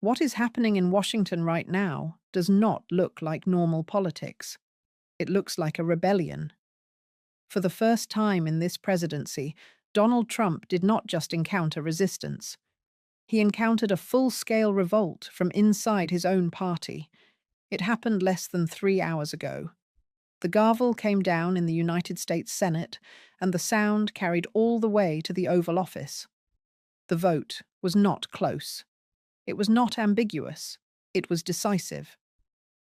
What is happening in Washington right now does not look like normal politics. It looks like a rebellion. For the first time in this presidency, Donald Trump did not just encounter resistance. He encountered a full-scale revolt from inside his own party. It happened less than 3 hours ago. The gavel came down in the United States Senate, and the sound carried all the way to the Oval Office. The vote was not close. It was not ambiguous. It was decisive.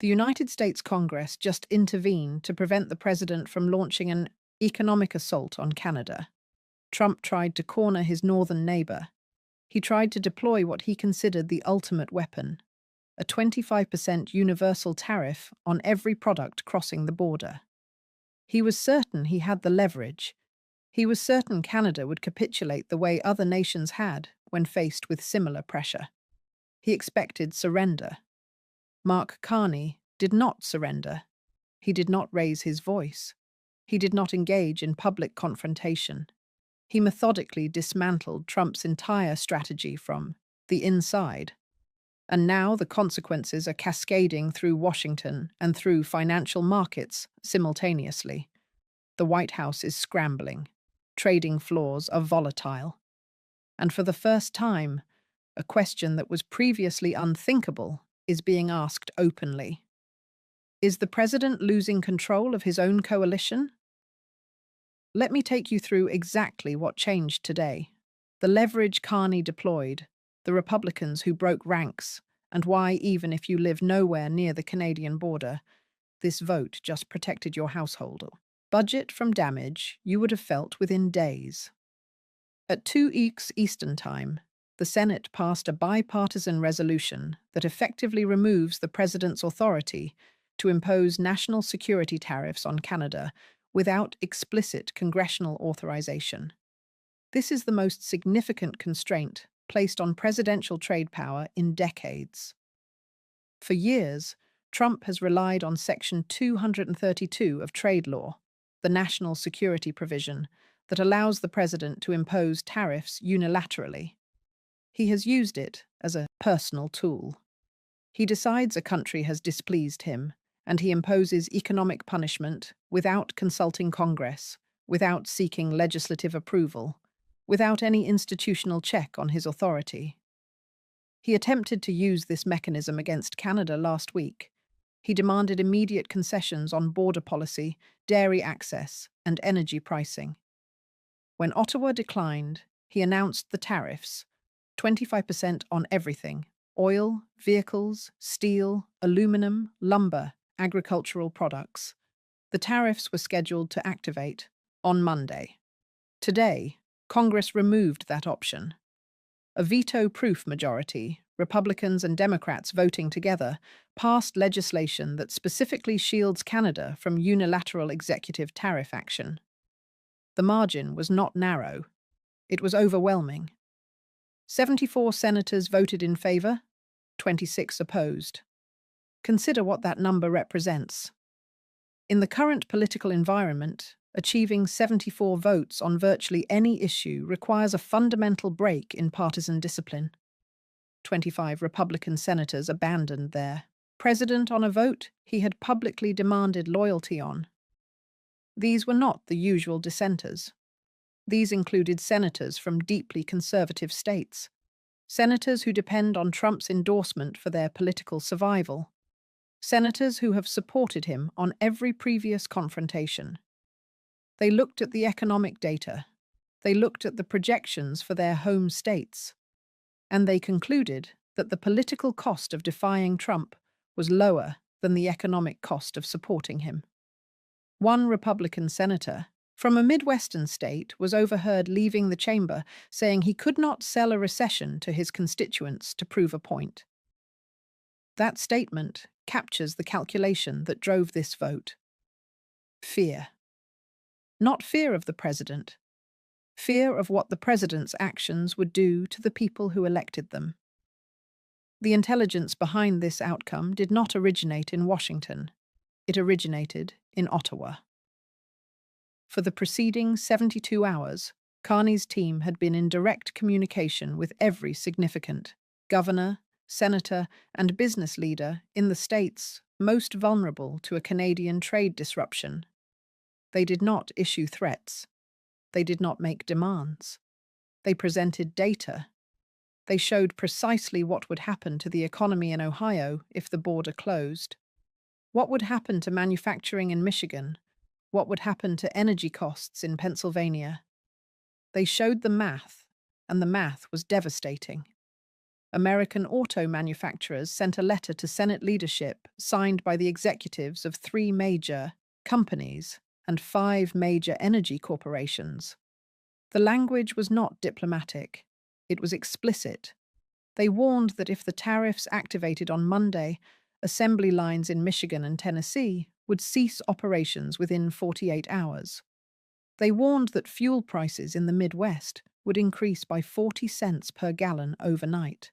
The United States Congress just intervened to prevent the president from launching an economic assault on Canada. Trump tried to corner his northern neighbor. He tried to deploy what he considered the ultimate weapon, a 25% universal tariff on every product crossing the border. He was certain he had the leverage. He was certain Canada would capitulate the way other nations had when faced with similar pressure. He expected surrender. Mark Carney did not surrender. He did not raise his voice. He did not engage in public confrontation. He methodically dismantled Trump's entire strategy from the inside. And now the consequences are cascading through Washington and through financial markets simultaneously. The White House is scrambling. Trading floors are volatile. And for the first time, a question that was previously unthinkable is being asked openly. Is the president losing control of his own coalition? Let me take you through exactly what changed today, the leverage Carney deployed, the Republicans who broke ranks, and why, even if you live nowhere near the Canadian border, this vote just protected your household. Budget from damage you would have felt within days. At 2 Eastern Time, the Senate passed a bipartisan resolution that effectively removes the president's authority to impose national security tariffs on Canada without explicit congressional authorization. This is the most significant constraint placed on presidential trade power in decades. For years, Trump has relied on Section 232 of trade law, the national security provision that allows the president to impose tariffs unilaterally. He has used it as a personal tool. He decides a country has displeased him, and he imposes economic punishment without consulting Congress, without seeking legislative approval, without any institutional check on his authority. He attempted to use this mechanism against Canada last week. He demanded immediate concessions on border policy, dairy access, and energy pricing. When Ottawa declined, he announced the tariffs, 25% on everything: oil, vehicles, steel, aluminum, lumber, agricultural products. The tariffs were scheduled to activate on Monday. Today, Congress removed that option. A veto-proof majority, Republicans and Democrats voting together, passed legislation that specifically shields Canada from unilateral executive tariff action. The margin was not narrow. It was overwhelming. 74 senators voted in favor, 26 opposed. Consider what that number represents. In the current political environment, achieving 74 votes on virtually any issue requires a fundamental break in partisan discipline. 25 Republican senators abandoned their president on a vote he had publicly demanded loyalty on. These were not the usual dissenters. These included senators from deeply conservative states, senators who depend on Trump's endorsement for their political survival, senators who have supported him on every previous confrontation. They looked at the economic data, they looked at the projections for their home states, and they concluded that the political cost of defying Trump was lower than the economic cost of supporting him. One Republican senator from a Midwestern state was overheard leaving the chamber saying he could not sell a recession to his constituents to prove a point. That statement captures the calculation that drove this vote. Fear. Not fear of the president. Fear of what the president's actions would do to the people who elected them. The intelligence behind this outcome did not originate in Washington. It originated in Ottawa. For the preceding 72 hours, Carney's team had been in direct communication with every significant governor, senator, and business leader in the states most vulnerable to a Canadian trade disruption. They did not issue threats. They did not make demands. They presented data. They showed precisely what would happen to the economy in Ohio if the border closed. What would happen to manufacturing in Michigan? What would happen to energy costs in Pennsylvania? They showed the math, and the math was devastating. American auto manufacturers sent a letter to Senate leadership signed by the executives of 3 major companies and 5 major energy corporations. The language was not diplomatic. It was explicit. They warned that if the tariffs activated on Monday, assembly lines in Michigan and Tennessee would cease operations within 48 hours. They warned that fuel prices in the Midwest would increase by 40 cents per gallon overnight.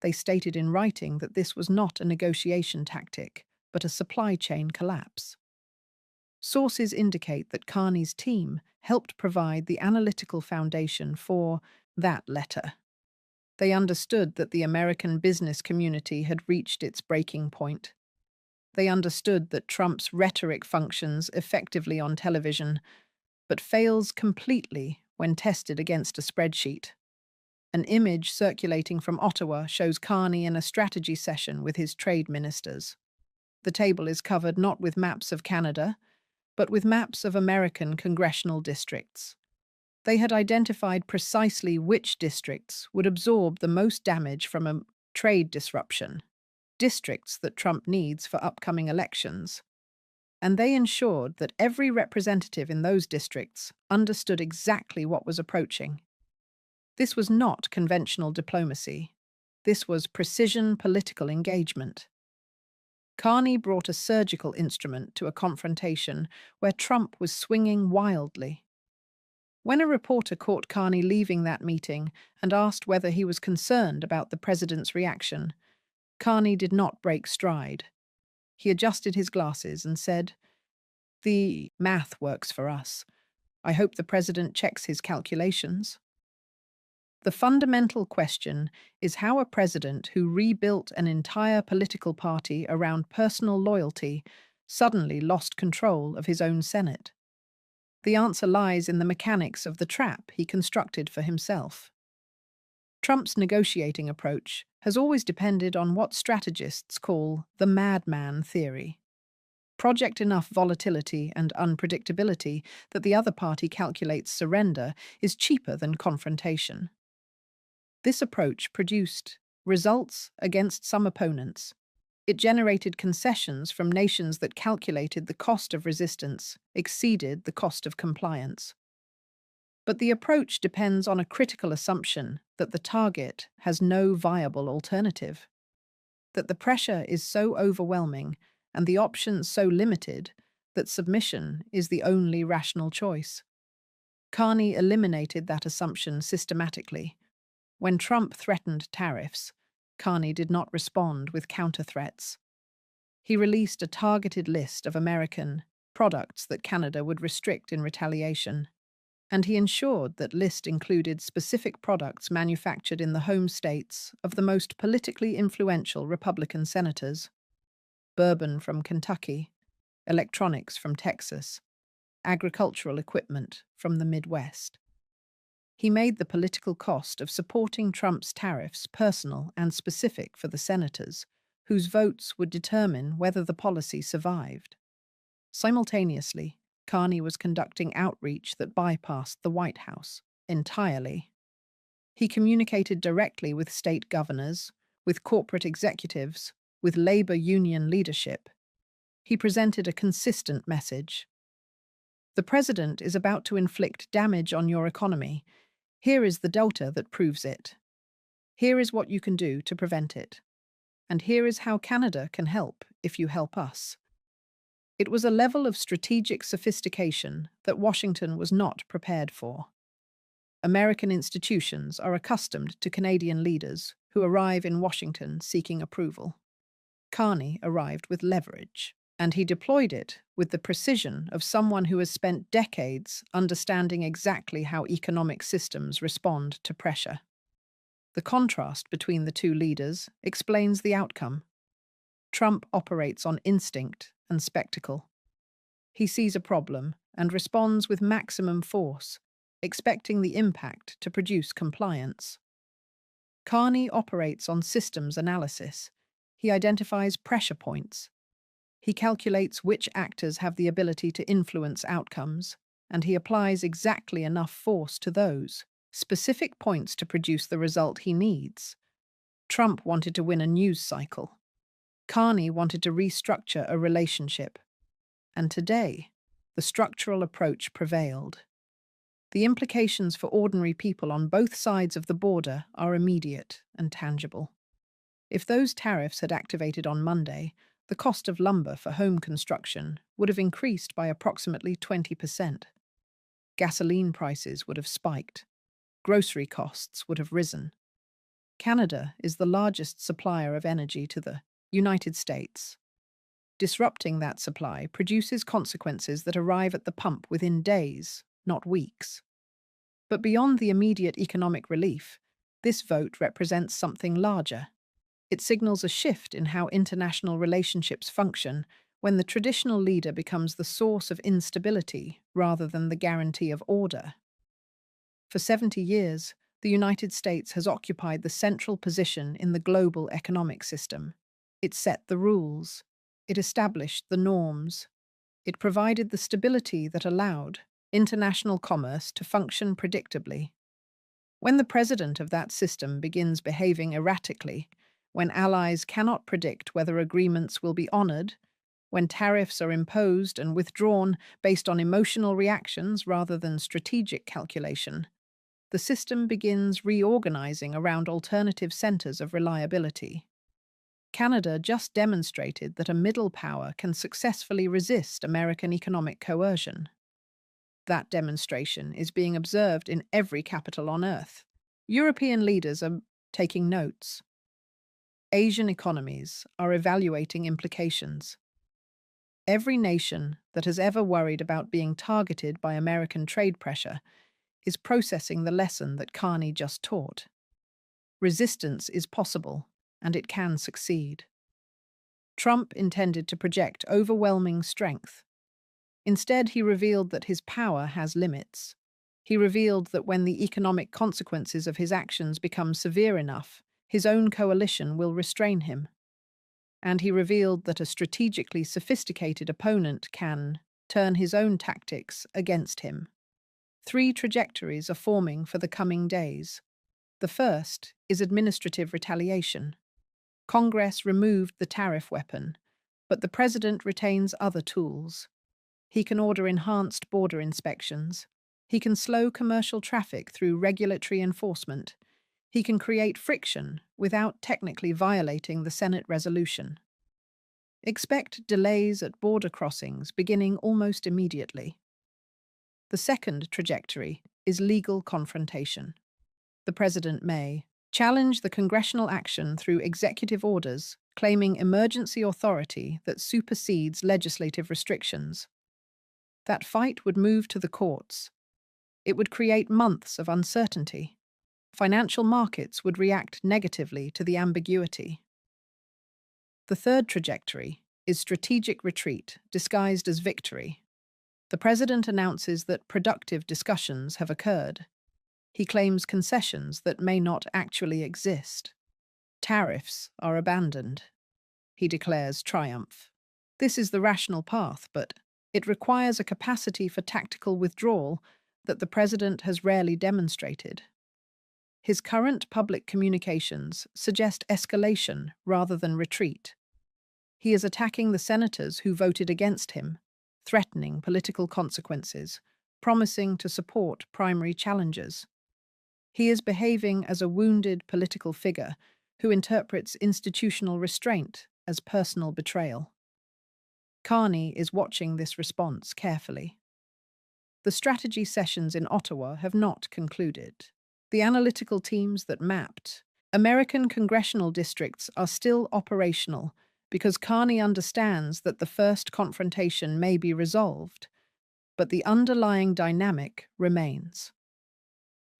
They stated in writing that this was not a negotiation tactic, but a supply chain collapse. Sources indicate that Carney's team helped provide the analytical foundation for that letter. They understood that the American business community had reached its breaking point. They understood that Trump's rhetoric functions effectively on television, but fails completely when tested against a spreadsheet. An image circulating from Ottawa shows Carney in a strategy session with his trade ministers. The table is covered not with maps of Canada, but with maps of American congressional districts. They had identified precisely which districts would absorb the most damage from a trade disruption, districts that Trump needs for upcoming elections. And they ensured that every representative in those districts understood exactly what was approaching. This was not conventional diplomacy. This was precision political engagement. Carney brought a surgical instrument to a confrontation where Trump was swinging wildly. When a reporter caught Carney leaving that meeting and asked whether he was concerned about the president's reaction, Carney did not break stride. He adjusted his glasses and said, "The math works for us. I hope the president checks his calculations." The fundamental question is how a president who rebuilt an entire political party around personal loyalty suddenly lost control of his own Senate. The answer lies in the mechanics of the trap he constructed for himself. Trump's negotiating approach has always depended on what strategists call the madman theory. Project enough volatility and unpredictability that the other party calculates surrender is cheaper than confrontation. This approach produced results against some opponents. It generated concessions from nations that calculated the cost of resistance exceeded the cost of compliance. But the approach depends on a critical assumption that the target has no viable alternative, that the pressure is so overwhelming and the options so limited that submission is the only rational choice. Carney eliminated that assumption systematically. When Trump threatened tariffs, Carney did not respond with counter-threats. He released a targeted list of American products that Canada would restrict in retaliation, and he ensured that list included specific products manufactured in the home states of the most politically influential Republican senators: bourbon from Kentucky, electronics from Texas, agricultural equipment from the Midwest. He made the political cost of supporting Trump's tariffs personal and specific for the senators, whose votes would determine whether the policy survived. Simultaneously, Carney was conducting outreach that bypassed the White House entirely. He communicated directly with state governors, with corporate executives, with labor union leadership. He presented a consistent message. The president is about to inflict damage on your economy. Here is the data that proves it. Here is what you can do to prevent it. And here is how Canada can help if you help us. It was a level of strategic sophistication that Washington was not prepared for. American institutions are accustomed to Canadian leaders who arrive in Washington seeking approval. Carney arrived with leverage, and he deployed it with the precision of someone who has spent decades understanding exactly how economic systems respond to pressure. The contrast between the two leaders explains the outcome. Trump operates on instinct and spectacle. He sees a problem and responds with maximum force, expecting the impact to produce compliance. Carney operates on systems analysis. He identifies pressure points. He calculates which actors have the ability to influence outcomes, and he applies exactly enough force to those specific points to produce the result he needs. Trump wanted to win a news cycle. Carney wanted to restructure a relationship. And today, the structural approach prevailed. The implications for ordinary people on both sides of the border are immediate and tangible. If those tariffs had activated on Monday, the cost of lumber for home construction would have increased by approximately 20%. Gasoline prices would have spiked. Grocery costs would have risen. Canada is the largest supplier of energy to the United States. Disrupting that supply produces consequences that arrive at the pump within days, not weeks. But beyond the immediate economic relief, this vote represents something larger. It signals a shift in how international relationships function when the traditional leader becomes the source of instability rather than the guarantee of order. For 70 years, the United States has occupied the central position in the global economic system. It set the rules. It established the norms. It provided the stability that allowed international commerce to function predictably. When the president of that system begins behaving erratically, when allies cannot predict whether agreements will be honored, when tariffs are imposed and withdrawn based on emotional reactions rather than strategic calculation, the system begins reorganizing around alternative centers of reliability. Canada just demonstrated that a middle power can successfully resist American economic coercion. That demonstration is being observed in every capital on Earth. European leaders are taking notes. Asian economies are evaluating implications. Every nation that has ever worried about being targeted by American trade pressure is processing the lesson that Carney just taught. Resistance is possible, and it can succeed. Trump intended to project overwhelming strength. Instead, he revealed that his power has limits. He revealed that when the economic consequences of his actions become severe enough, his own coalition will restrain him. And he revealed that a strategically sophisticated opponent can turn his own tactics against him. 3 trajectories are forming for the coming days. The first is administrative retaliation. Congress removed the tariff weapon, but the president retains other tools. He can order enhanced border inspections. He can slow commercial traffic through regulatory enforcement. He can create friction without technically violating the Senate resolution. Expect delays at border crossings beginning almost immediately. The second trajectory is legal confrontation. The president may challenge the congressional action through executive orders, claiming emergency authority that supersedes legislative restrictions. That fight would move to the courts. It would create months of uncertainty. Financial markets would react negatively to the ambiguity. The third trajectory is strategic retreat, disguised as victory. The president announces that productive discussions have occurred. He claims concessions that may not actually exist. Tariffs are abandoned. He declares triumph. This is the rational path, but it requires a capacity for tactical withdrawal that the president has rarely demonstrated. His current public communications suggest escalation rather than retreat. He is attacking the senators who voted against him, threatening political consequences, promising to support primary challengers. He is behaving as a wounded political figure who interprets institutional restraint as personal betrayal. Carney is watching this response carefully. The strategy sessions in Ottawa have not concluded. The analytical teams that mapped American congressional districts are still operational because Carney understands that the first confrontation may be resolved, but the underlying dynamic remains.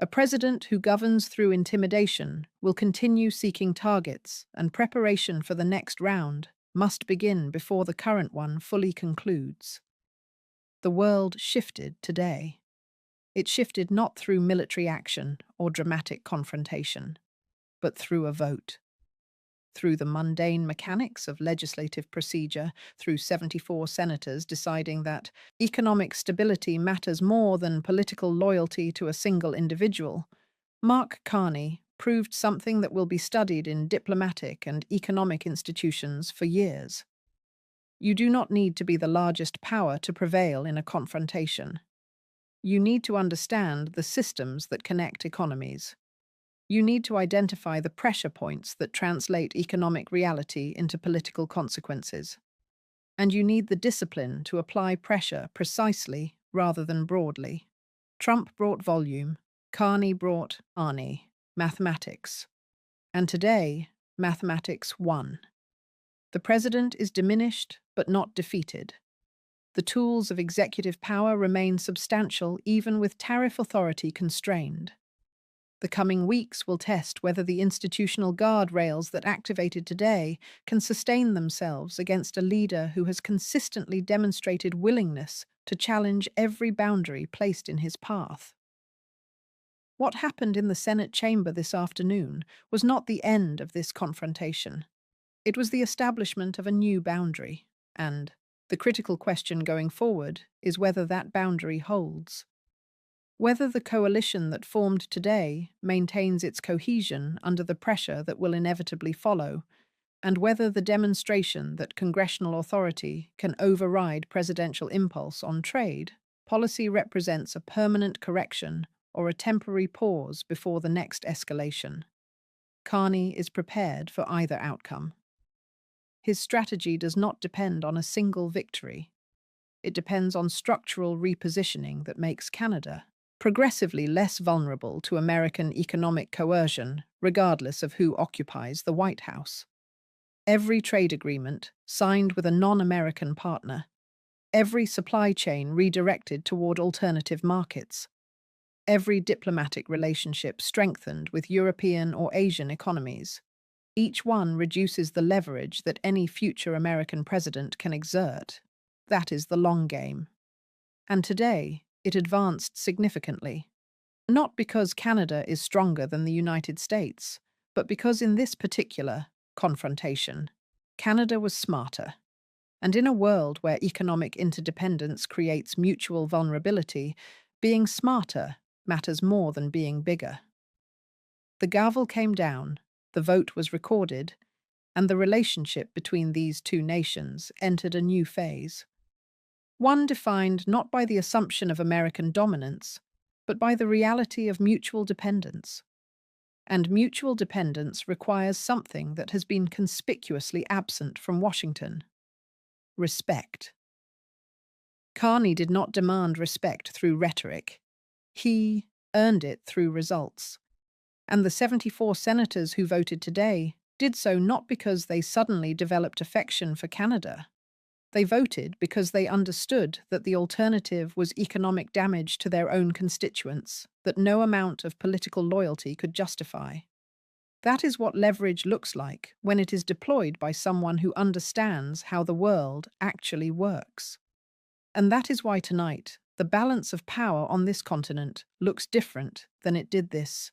A president who governs through intimidation will continue seeking targets, and preparation for the next round must begin before the current one fully concludes. The world shifted today. It shifted not through military action or dramatic confrontation, but through a vote. Through the mundane mechanics of legislative procedure, through 74 senators deciding that economic stability matters more than political loyalty to a single individual, Mark Carney proved something that will be studied in diplomatic and economic institutions for years. You do not need to be the largest power to prevail in a confrontation. You need to understand the systems that connect economies. You need to identify the pressure points that translate economic reality into political consequences. And you need the discipline to apply pressure precisely rather than broadly. Trump brought volume, Carney brought mathematics. And today, mathematics won. The president is diminished but not defeated. The tools of executive power remain substantial even with tariff authority constrained. The coming weeks will test whether the institutional guardrails that activated today can sustain themselves against a leader who has consistently demonstrated willingness to challenge every boundary placed in his path. What happened in the Senate chamber this afternoon was not the end of this confrontation. It was the establishment of a new boundary, and the critical question going forward is whether that boundary holds. Whether the coalition that formed today maintains its cohesion under the pressure that will inevitably follow, and whether the demonstration that congressional authority can override presidential impulse on trade policy represents a permanent correction or a temporary pause before the next escalation. Carney is prepared for either outcome. His strategy does not depend on a single victory. It depends on structural repositioning that makes Canada progressively less vulnerable to American economic coercion, regardless of who occupies the White House. Every trade agreement signed with a non-American partner, every supply chain redirected toward alternative markets, every diplomatic relationship strengthened with European or Asian economies, each one reduces the leverage that any future American president can exert. That is the long game. And today, it advanced significantly, not because Canada is stronger than the United States, but because in this particular confrontation, Canada was smarter. And in a world where economic interdependence creates mutual vulnerability, being smarter matters more than being bigger. The gavel came down, the vote was recorded, and the relationship between these two nations entered a new phase. One defined not by the assumption of American dominance, but by the reality of mutual dependence. And mutual dependence requires something that has been conspicuously absent from Washington: respect. Carney did not demand respect through rhetoric. He earned it through results. And the 74 senators who voted today did so not because they suddenly developed affection for Canada. They voted because they understood that the alternative was economic damage to their own constituents that no amount of political loyalty could justify. That is what leverage looks like when it is deployed by someone who understands how the world actually works. And that is why tonight, the balance of power on this continent looks different than it did this